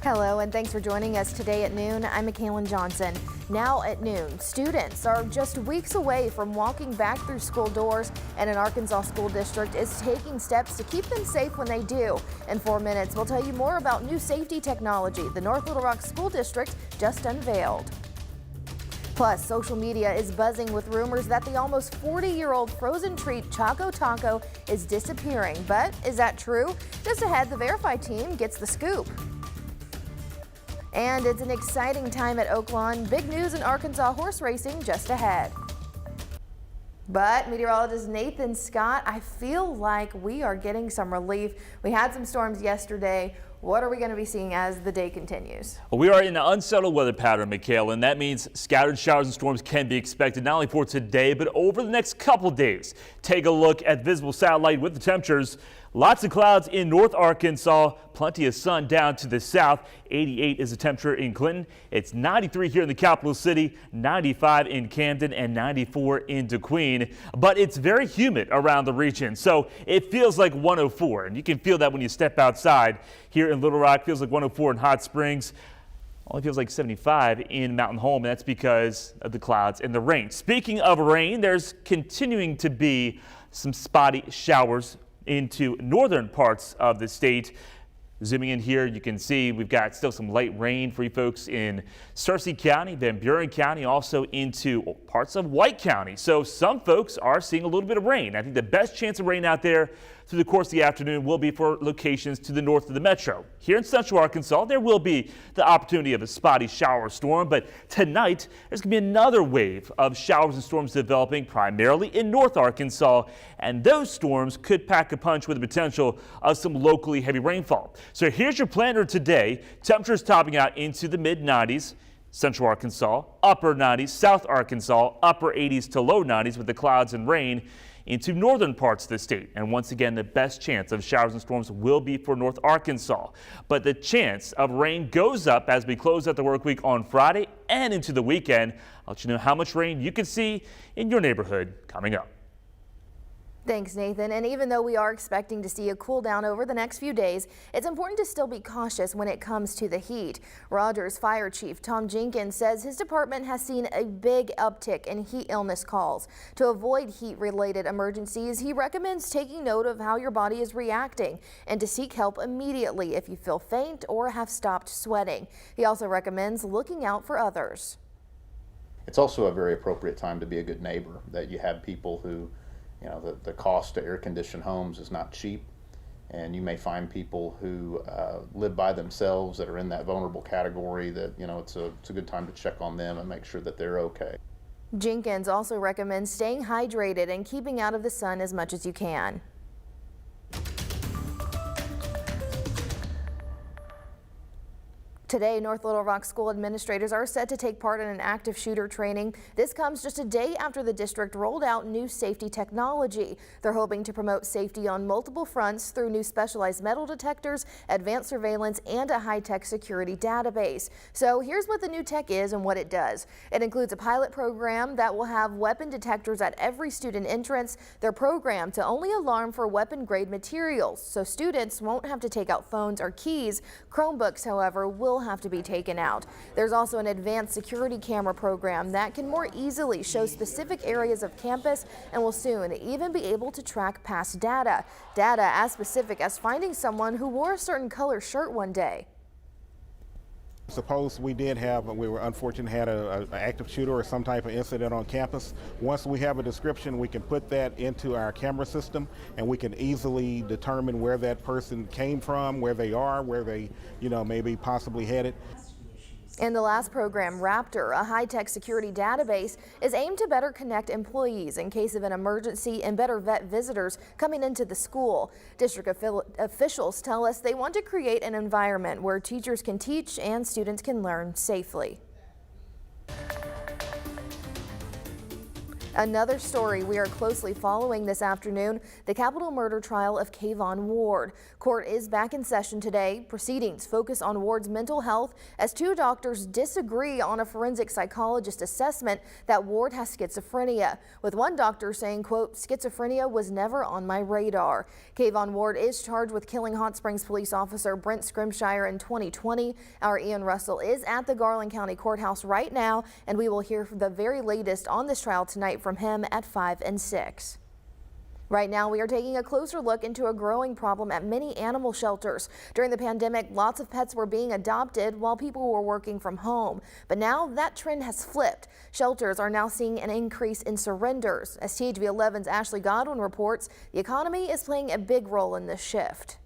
Hello, and thanks for joining us today at noon. I'm Mackailyn Johnson. Now at noon, students are just weeks away from walking back through school doors, and an Arkansas school district is taking steps to keep them safe when they do. In 4 minutes, we'll tell you more about new safety technology the North Little Rock School District just unveiled. Plus, social media is buzzing with rumors that the almost 40-year-old frozen treat Choco Taco is disappearing. But is that true? Just ahead, the Verify team gets the scoop. And it's an exciting time at Oaklawn. Big news in Arkansas horse racing just ahead. But meteorologist Nathan Scott, I feel like we are getting some relief. We had some storms yesterday. What are we going to be seeing as the day continues? Well, we are in an unsettled weather pattern, Mackailyn. That means scattered showers and storms can be expected not only for today, but over the next couple days. Take a look at visible satellite with the temperatures. Lots of clouds in North Arkansas, plenty of sun down to the south. 88 is the temperature in Clinton. It's 93 here in the capital city, 95 in Camden, and 94 in DeQueen. But it's very humid around the region, so it feels like 104. And you can feel that when you step outside. Here in Little Rock, feels like 104 in Hot Springs. Only feels like 75 in Mountain Home, and that's because of the clouds and the rain. Speaking of rain, there's continuing to be some spotty showers into northern parts of the state. Zooming in here, you can see we've got still some light rain for you folks in Searcy County, Van Buren County, also into parts of White County. So some folks are seeing a little bit of rain. I think the best chance of rain out there through the course of the afternoon will be for locations to the north of the metro. Here in central Arkansas, there will be the opportunity of a spotty shower storm, but tonight there's going to be another wave of showers and storms developing primarily in North Arkansas, and those storms could pack a punch with the potential of some locally heavy rainfall. So here's your planner today. Temperatures topping out into the mid-90s. Central Arkansas, upper 90s, South Arkansas, upper 80s to low 90s with the clouds and rain into northern parts of the state. And once again, the best chance of showers and storms will be for North Arkansas. But the chance of rain goes up as we close out the work week on Friday and into the weekend. I'll let you know how much rain you can see in your neighborhood coming up. Thanks, Nathan. And even though we are expecting to see a cool down over the next few days, it's important to still be cautious when it comes to the heat. Rogers Fire Chief Tom Jenkins says his department has seen a big uptick in heat illness calls. To avoid heat-related emergencies, he recommends taking note of how your body is reacting and to seek help immediately if you feel faint or have stopped sweating. He also recommends looking out for others. It's also a very appropriate time to be a good neighbor, that you have people who, you know, the cost to air condition homes is not cheap, and you may find people who live by themselves that are in that vulnerable category that, you know, it's a good time to check on them and make sure that they're okay. Jenkins also recommends staying hydrated and keeping out of the sun as much as you can. Today, North Little Rock school administrators are set to take part in an active shooter training. This comes just a day after the district rolled out new safety technology. They're hoping to promote safety on multiple fronts through new specialized metal detectors, advanced surveillance, and a high-tech security database. So here's what the new tech is and what it does. It includes a pilot program that will have weapon detectors at every student entrance. They're programmed to only alarm for weapon-grade materials, so students won't have to take out phones or keys. Chromebooks, however, will have to be taken out. There's also an advanced security camera program that can more easily show specific areas of campus and will soon even be able to track past data. Data as specific as finding someone who wore a certain color shirt one day. Suppose we were unfortunate, had an active shooter or some type of incident on campus. Once we have a description, we can put that into our camera system, and we can easily determine where that person came from, where they are, where they, maybe possibly headed. In the last program, Raptor, a high-tech security database, is aimed to better connect employees in case of an emergency and better vet visitors coming into the school. District officials tell us they want to create an environment where teachers can teach and students can learn safely. Another story we are closely following this afternoon, the capital murder trial of Kayvon Ward. Court is back in session today. Proceedings focus on Ward's mental health as two doctors disagree on a forensic psychologist assessment that Ward has schizophrenia, with one doctor saying, quote, "Schizophrenia was never on my radar." Kayvon Ward is charged with killing Hot Springs police officer Brent Scrimshire in 2020. Our Ian Russell is at the Garland County Courthouse right now, and we will hear the very latest on this trial tonight from him at 5 and 6. Right now, we are taking a closer look into a growing problem at many animal shelters. During the pandemic, lots of pets were being adopted while people were working from home. But now that trend has flipped. Shelters are now seeing an increase in surrenders. As THV 11's Ashley Godwin reports, the economy is playing a big role in this shift.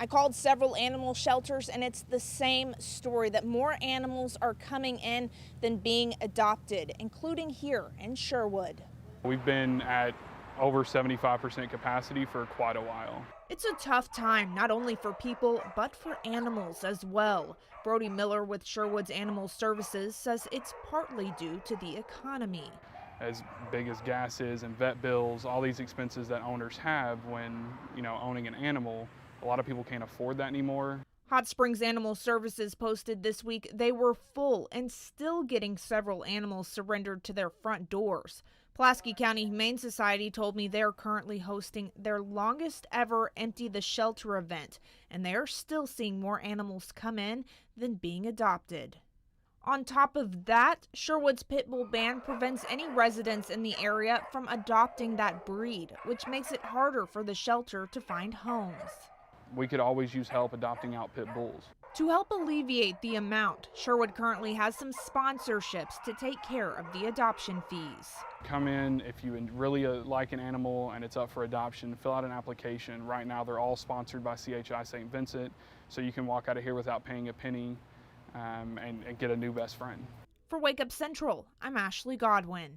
I called several animal shelters and it's the same story, that more animals are coming in than being adopted, including here in Sherwood. We've been at over 75% capacity for quite a while. It's a tough time, not only for people, but for animals as well. Brody Miller with Sherwood's Animal Services says it's partly due to the economy. As big as gas is and vet bills, all these expenses that owners have when, owning an animal, a lot of people can't afford that anymore. Hot Springs Animal Services posted this week they were full and still getting several animals surrendered to their front doors. Pulaski County Humane Society told me they're currently hosting their longest ever Empty the Shelter event, and they are still seeing more animals come in than being adopted. On top of that, Sherwood's pit bull ban prevents any residents in the area from adopting that breed, which makes it harder for the shelter to find homes. We could always use help adopting out pit bulls. To help alleviate the amount, Sherwood currently has some sponsorships to take care of the adoption fees. Come in if you really like an animal and it's up for adoption, fill out an application. Right now they're all sponsored by CHI St. Vincent, so you can walk out of here without paying a penny and get a new best friend. For Wake Up Central, I'm Ashley Godwin.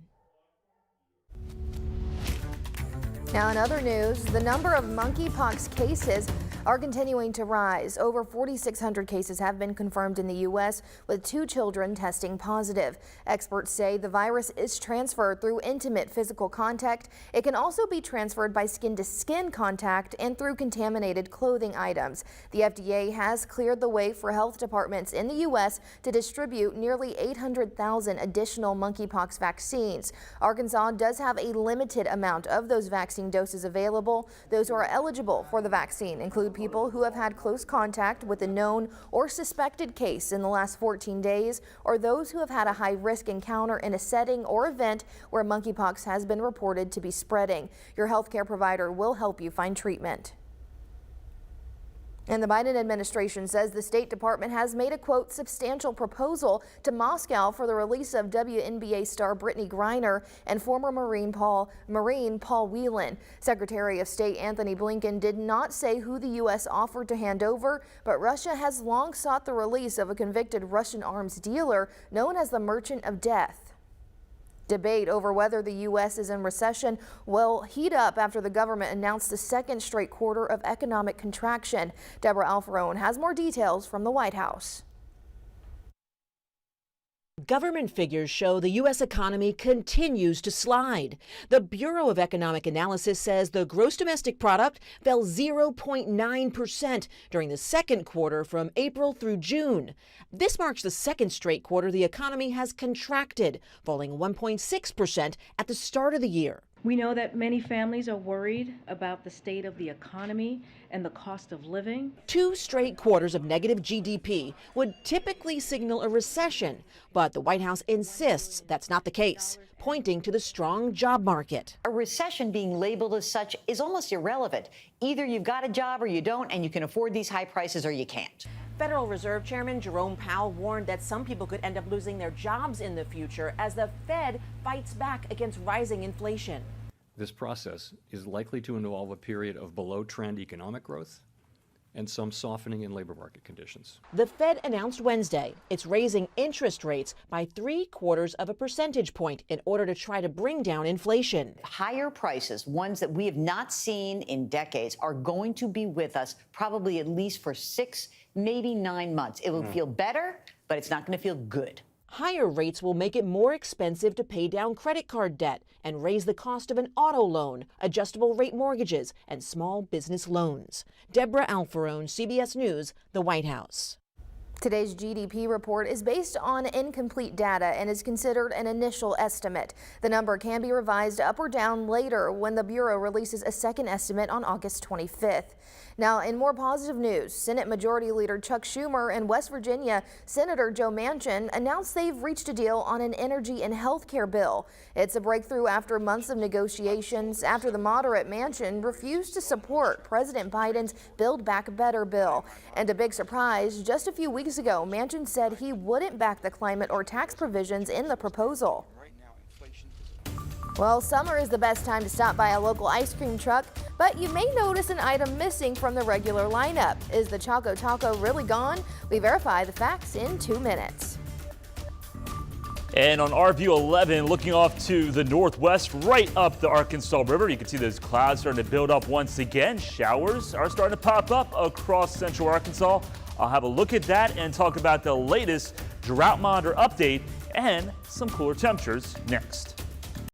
Now in other news, the number of monkeypox cases are continuing to rise. Over 4,600 cases have been confirmed in the U.S., with 2 children testing positive. Experts say the virus is transferred through intimate physical contact. It can also be transferred by skin-to-skin contact and through contaminated clothing items. The FDA has cleared the way for health departments in the U.S. to distribute nearly 800,000 additional monkeypox vaccines. Arkansas does have a limited amount of those vaccine doses available. Those who are eligible for the vaccine include people who have had close contact with a known or suspected case in the last 14 days, or those who have had a high-risk encounter in a setting or event where monkeypox has been reported to be spreading. Your healthcare provider will help you find treatment. And the Biden administration says the State Department has made a, quote, substantial proposal to Moscow for the release of WNBA star Brittany Griner and former Marine Paul Whelan. Secretary of State Anthony Blinken did not say who the U.S. offered to hand over, but Russia has long sought the release of a convicted Russian arms dealer known as the Merchant of Death. Debate over whether the U.S. is in recession will heat up after the government announced the second straight quarter of economic contraction. Deborah Alfarone has more details from the White House. Government figures show the U.S. economy continues to slide. The Bureau of Economic Analysis says the gross domestic product fell 0.9% during the second quarter from April through June. This marks the second straight quarter the economy has contracted, falling 1.6% at the start of the year. We know that many families are worried about the state of the economy and the cost of living. 2 straight quarters of negative GDP would typically signal a recession, but the White House insists that's not the case, pointing to the strong job market. A recession being labeled as such is almost irrelevant. Either you've got a job or you don't, and you can afford these high prices, or you can't. Federal Reserve Chairman Jerome Powell warned that some people could end up losing their jobs in the future as the Fed fights back against rising inflation. This process is likely to involve a period of below-trend economic growth and some softening in labor market conditions. The Fed announced Wednesday it's raising interest rates by 0.75 percentage point in order to try to bring down inflation. Higher prices, ones that we have not seen in decades, are going to be with us probably at least for 6, maybe 9 months. It will feel better, but it's not going to feel good. Higher rates will make it more expensive to pay down credit card debt and raise the cost of an auto loan, adjustable rate mortgages, and small business loans. Deborah Alfarone, CBS News, the White House. Today's GDP report is based on incomplete data and is considered an initial estimate. The number can be revised up or down later when the Bureau releases a second estimate on August 25th. Now, in more positive news, Senate Majority Leader Chuck Schumer and West Virginia Senator Joe Manchin announced they've reached a deal on an energy and health care bill. It's a breakthrough after months of negotiations after the moderate Manchin refused to support President Biden's Build Back Better bill. And a big surprise, just a few weeks ago, Manchin said he wouldn't back the climate or tax provisions in the proposal. Well, summer is the best time to stop by a local ice cream truck, but you may notice an item missing from the regular lineup. Is the Choco Taco really gone? We verify the facts in 2 minutes. And on RView 11, looking off to the northwest, right up the Arkansas River, you can see those clouds starting to build up once again. Showers are starting to pop up across central Arkansas. I'll have a look at that and talk about the latest drought monitor update and some cooler temperatures next.